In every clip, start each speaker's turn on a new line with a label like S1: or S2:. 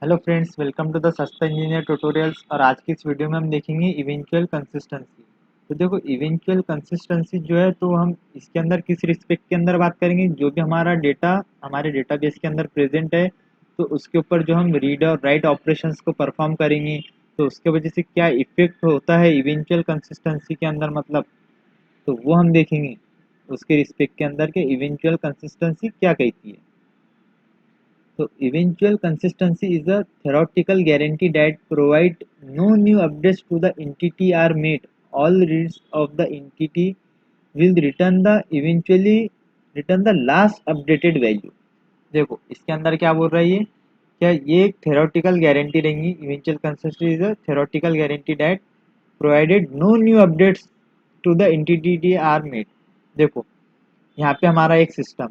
S1: Hello friends, welcome to the Sasta engineer tutorials. और आज की इस वीडियो में हम देखेंगे इवेंचुअल कंसिस्टेंसी। तो देखो, इवेंचुअल कंसिस्टेंसी जो है तो हम इसके अंदर किस रिस्पेक्ट के अंदर बात करेंगे। जो भी हमारा डेटा हमारे डेटाबेस के अंदर प्रेजेंट है तो उसके ऊपर जो हम रीड और राइट ऑपरेशंस को परफॉर्म करेंगे तो उसके वजह से क्या इफेक्ट होता है इवेंचुअल कंसिस्टेंसी के अंदर, मतलब तो वो हम देखेंगे उसके रिस्पेक्ट के अंदर के इवेंचुअल कंसिस्टेंसी क्या कहती है। So eventual consistency is a theoretical guarantee that provides no new updates to the entity are made. All reads of the entity will return the last updated value. देखो इसके अंदर क्या बोल रहा है ये, क्या ये एक थेरोटिकल गारंटी रहेंगी। Eventual consistency is a theoretical guarantee that provided no new updates to the entity are made. देखो यहाँ पे हमारा एक सिस्टम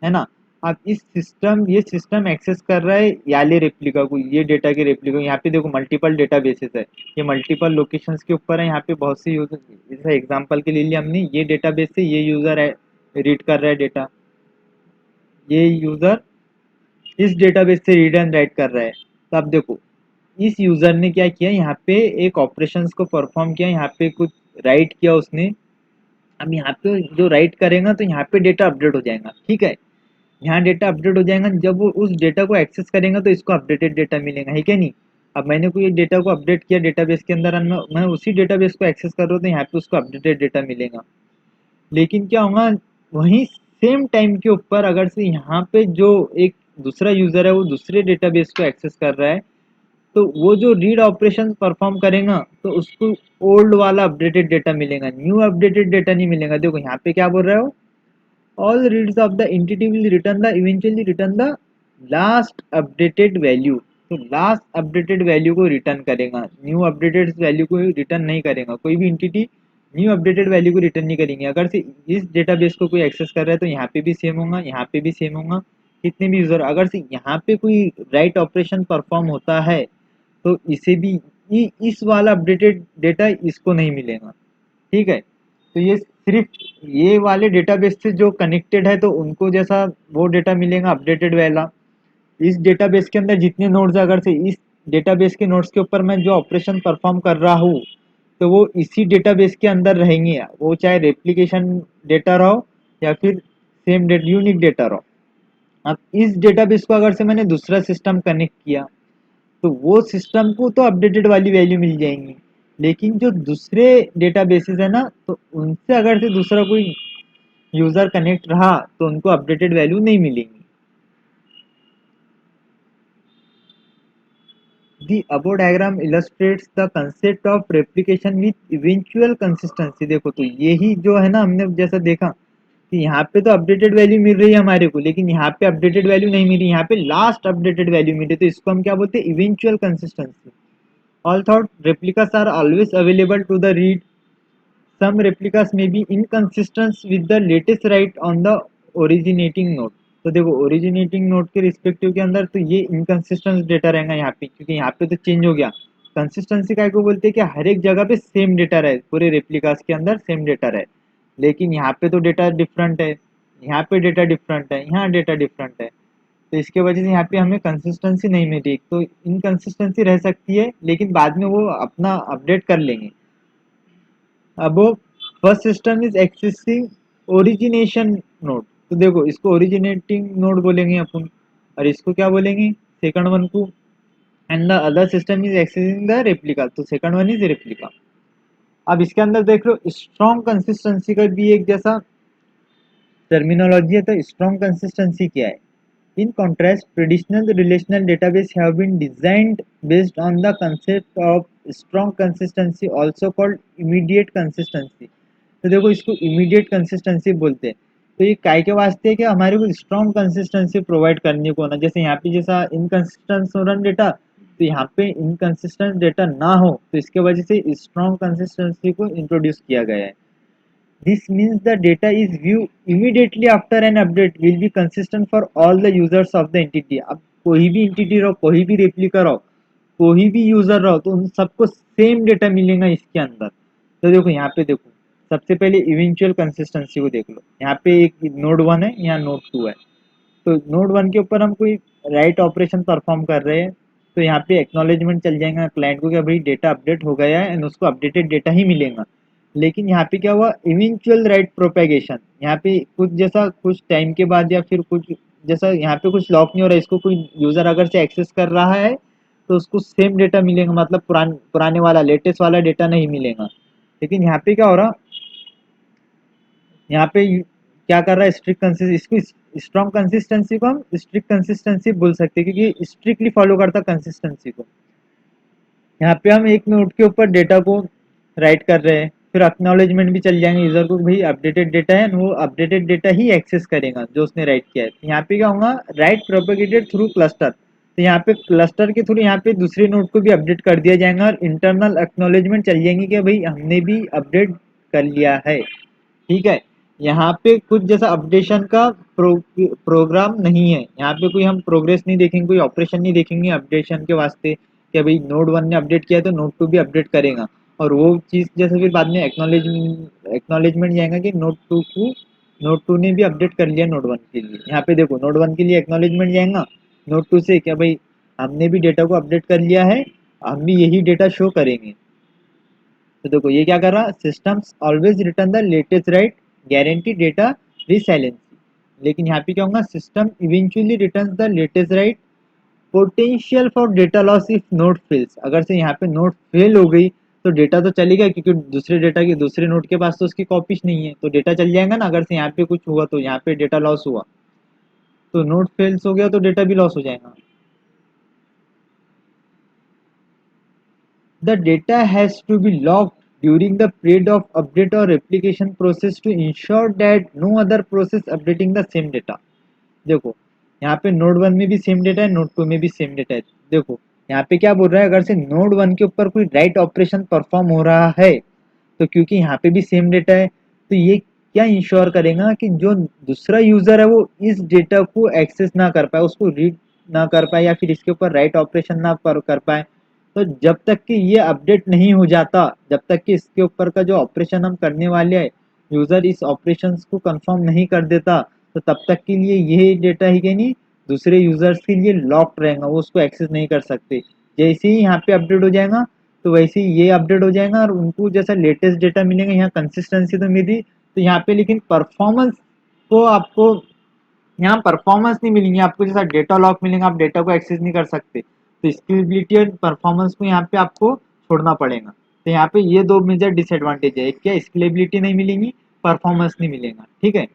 S1: है ना। अब ये सिस्टम एक्सेस कर रहा है याले रेप्लिका को, ये डेटा के रेप्लिका को। यहाँ पे देखो मल्टीपल डेटा बेसिस है, ये मल्टीपल लोकेशंस के ऊपर है। यहाँ पे बहुत से यूजर, जैसे एग्जांपल के लिए लिया हमने, ये डेटाबेस से ये यूजर है रीड कर रहा है डेटा, ये यूजर इस डेटाबेस से रीड एंड राइट कर रहा है। तो अब देखो इस यूजर ने क्या किया, यहाँ पे एक ऑपरेशंस को परफॉर्म किया, यहाँ पे कुछ राइट किया उसने। अब यहाँ पे जो राइट करेगा तो यहाँ पे डेटा अपडेट हो जाएगा, ठीक है। यहाँ डेटा अपडेट हो जाएगा, जब वो उस डेटा को एक्सेस करेगा तो इसको अपडेटेड डेटा मिलेगा, है क्या नहीं। अब मैंने कोई डेटा को अपडेट किया डेटाबेस के अंदर, मैं उसी डेटाबेस को एक्सेस कर रहा हूँ तो यहाँ पे उसको अपडेटेड डेटा मिलेगा। लेकिन क्या होगा, वहीं सेम टाइम के ऊपर अगर से यहाँ पे जो एक दूसरा यूजर है वो दूसरे डेटाबेस को एक्सेस कर रहा है तो वो जो रीड ऑपरेशन परफॉर्म करेगा तो उसको ओल्ड वाला अपडेटेड डेटा मिलेगा, न्यू अपडेटेड डेटा नहीं मिलेगा। देखो यहाँ पे क्या बोल रहा है, all reads of the entity will return the eventually return the last updated value। तो लास्ट अपडेटेड वैल्यू को रिटर्न करेगा, न्यू अपडेटेड वैल्यू को रिटर्न नहीं करेगा। कोई भी एंटिटी न्यू अपडेटेड वैल्यू को रिटर्न नहीं करेंगे। अगर से इस डेटाबेस को कोई एक्सेस कर रहा है तो यहाँ पे भी सेम होगा, यहाँ पे भी सेम होगा। कितने भी यूजर, अगर से यहाँ पे कोई राइट ऑपरेशन परफॉर्म होता है तो इसे भी इस वाला अपडेटेड डेटा इसको नहीं मिलेगा, ठीक है। तो ये सिर्फ ये वाले डेटाबेस से जो कनेक्टेड है तो उनको जैसा वो डेटा मिलेगा अपडेटेड वाला। इस डेटाबेस के अंदर जितने नोड्स है, अगर से इस डेटाबेस के नोड्स के ऊपर मैं जो ऑपरेशन परफॉर्म कर रहा हूँ तो वो इसी डेटाबेस के अंदर रहेंगे, वो चाहे रेप्लिकेशन डेटा रहो या फिर सेम डेट यूनिक डेटा रहो। अब इस डेटाबेस को अगर से मैंने दूसरा सिस्टम कनेक्ट किया तो वो सिस्टम को तो अपडेटेड वाली वैल्यू मिल जाएंगी, लेकिन जो दूसरे डेटाबेसेस है ना तो उनसे अगर से दूसरा कोई यूजर कनेक्ट रहा तो उनको अपडेटेड वैल्यू नहीं मिलेंगी। The above diagram illustrates the concept of replication with eventual consistency। देखो तो यही जो है ना, हमने जैसा देखा कि यहाँ पे तो अपडेटेड वैल्यू मिल रही है हमारे को, लेकिन यहाँ पे अपडेटेड वैल्यू नहीं मिल रही, यहाँ पे लास्ट अपडेटेड वैल्यू मिल रही। तो इसको हम क्या बोलते हैं, eventual consistency. All thought replicas are always available to the read. Some replicas may be inconsistent with the latest write on the originating node। तो देखो ओरिजिनेटिंग नोड के रिस्पेक्टिव के अंदर तो ये इनकंसिस्टेंट डेटा रहेगा यहाँ पे, क्योंकि यहाँ पे तो चेंज हो गया। कंसिस्टेंसी काय को बोलते हैं कि हर एक जगह पे सेम डेटा रहे, पूरे रेप्लिकास के अंदर सेम डेटा रहे। लेकिन यहाँ पे तो डेटा डिफरेंट है, यहाँ पे डेटा डिफरेंट है, यहाँ डेटा डिफरेंट है। तो इसके वजह से यहाँ पे हमें कंसिस्टेंसी नहीं मिली। तो इनकंसिस्टेंसी रह सकती है लेकिन बाद में वो अपना अपडेट कर लेंगे। अब first system is accessing origination node. तो देखो इसको ओरिजिनेटिंग नोड बोलेंगे अपन, और इसको क्या बोलेंगे, सेकंड वन को। And the other system is accessing the replica, तो सेकंड वन इज रेप्लिका। अब इसके अंदर देख लो स्ट्रॉन्ग कंसिस्टेंसी का भी एक जैसा टर्मिनोलॉजी है। तो स्ट्रॉन्ग कंसिस्टेंसी क्या है, in contrast, traditional relational database have been designed based on the concept of strong consistency, also called immediate consistency। तो देखो इसको immediate consistency बोलते हैं। तो ये काय के वास्ते है कि हमारे को strong consistency प्रोवाइड करने को ना, जैसे यहाँ पे जैसा inconsistent हो रहा डेटा तो यहाँ पे inconsistent डेटा ना हो, तो इसके वजह से strong consistency को इंट्रोड्यूस किया गया है। This means the data is viewed immediately after an update will be consistent for all the users of the entity। अब कोई भी entity रहो, कोई भी रेप्लिका रहो, कोई भी यूजर रहो, तो उन सबको सेम डेटा मिलेगा इसके अंदर। तो देखो यहाँ पे देखो, सबसे पहले इवेंचुअल कंसिस्टेंसी को देख लो। यहाँ पे एक नोड वन है, यहाँ नोड टू है। तो नोड वन के ऊपर हम कोई राइट ऑपरेशन परफॉर्म कर रहे हैं तो यहाँ पे एक्नॉलेजमेंट चल जाएगा क्लाइंट को कि भाई डेटा अपडेट हो गया है एंड उसको अपडेटेड डेटा ही मिलेगा। लेकिन यहाँ पे क्या हुआ, इवेंचुअल राइट प्रोपेगेशन, यहाँ पे कुछ जैसा कुछ टाइम के बाद या फिर कुछ जैसा यहाँ पे कुछ लॉक नहीं हो रहा है, इसको कोई यूजर अगर से एक्सेस कर रहा है तो उसको सेम डेटा मिलेगा, मतलब पुराने वाला लेटेस्ट वाला डेटा नहीं मिलेगा। लेकिन यहाँ पे क्या हो रहा, यहाँ पे क्या कर रहा है, स्ट्रिक्ट कंसिस्ट, इसको स्ट्रॉन्ग कंसिस्टेंसी को हम स्ट्रिक्ट कंसिस्टेंसी बोल सकते हैं क्योंकि स्ट्रिक्टली फॉलो करता कंसिस्टेंसी को। यहाँ पे हम एक नोट के ऊपर डेटा को राइट कर रहे हैं, फिर एक्नॉलेजमेंट भी चल जाएंगे यूजर को भाई अपडेटेड डेटा है, वो अपडेटेड डेटा ही एक्सेस करेगा जो उसने राइट किया है। यहाँ पे क्या होगा, राइट प्रोपेगेटेड थ्रू क्लस्टर, तो यहाँ पे क्लस्टर के थ्रू यहाँ पे दूसरे नोड को भी अपडेट कर दिया जाएगा और इंटरनल एक्नॉलेजमेंट चल जाएंगी कि भाई हमने भी अपडेट कर लिया है। ठीक है, यहाँ पे कुछ जैसा अपडेशन का प्रोग्राम नहीं है, यहाँ पे कोई हम प्रोग्रेस नहीं देखेंगे, कोई ऑपरेशन नहीं देखेंगे अपडेशन के वास्ते कि भाई नोड 1 ने अपडेट किया तो नोड 2 भी अपडेट करेगा। और वो चीज़ जैसे फिर बाद में एक्नॉलेजमेंट जाएगा कि नोड 2 ने भी अपडेट कर लिया नोड 1 के लिए। यहाँ पे देखो नोड 1 के लिए एक्नॉलेजमेंट जाएगा नोड 2 से, क्या भाई हमने भी डेटा को अपडेट कर लिया है, हम भी यही डेटा शो करेंगे। तो देखो ये क्या कर रहा, systems always return the latest write guarantee data resiliency. लेकिन यहाँ पे क्या होगा, system eventually return the latest write, potential for data loss if node fails, अगर से यहाँ पे नोड फेल हो गई तो डेटा तो चलेगा क्योंकि दूसरे डेटा के दूसरे नोड के पास तो उसकी कॉपीज नहीं है, तो डेटा चल जाएगा ना। अगर से यहाँ पे कुछ हुआ तो यहाँ पे डेटा लॉस हुआ, तो नोड फेल्स हो गया तो डेटा भी लॉस हो जाएगा। The data has to be locked during the period of update or replication process to ensure that no other process updating the same data। देखो यहाँ पे नोड 1 में भी सेम डेटा है, नोड 2 में भी सेम डेटा है। देखो यहाँ पे क्या बोल रहा है, अगर से नोड 1 के ऊपर कोई राइट ऑपरेशन परफॉर्म हो रहा है तो क्योंकि यहाँ पे भी सेम डेटा है तो ये क्या इंश्योर करेगा कि जो दूसरा यूजर है वो इस डेटा को एक्सेस ना कर पाए, उसको रीड ना कर पाए या फिर इसके ऊपर राइट ऑपरेशन ना कर पाए। तो जब तक कि ये अपडेट नहीं हो जाता, जब तक कि इसके ऊपर का जो ऑपरेशन हम करने वाले हैं यूजर इस ऑपरेशन को कंफर्म नहीं कर देता, तो तब तक के लिए ये डेटा ही कि नहीं दूसरे यूजर्स के लिए लॉक्ड रहेगा, वो उसको एक्सेस नहीं कर सकते। जैसे ही यहाँ पे अपडेट हो जाएगा तो वैसे ही ये अपडेट हो जाएगा और उनको जैसा लेटेस्ट डेटा मिलेगा। यहाँ कंसिस्टेंसी तो मिली, तो यहाँ पे लेकिन परफॉर्मेंस को आपको यहाँ परफॉर्मेंस नहीं मिलेंगे आपको, जैसा डेटा लॉक मिलेगा आप डेटा को एक्सेस नहीं कर सकते, तो स्केलेबिलिटी और परफॉर्मेंस को यहाँ पे आपको छोड़ना पड़ेगा। तो यहाँ पे ये दो मेजर डिसएडवांटेज है, एक क्या स्केलेबिलिटी नहीं मिलेगी, परफॉर्मेंस नहीं मिलेगा। ठीक है।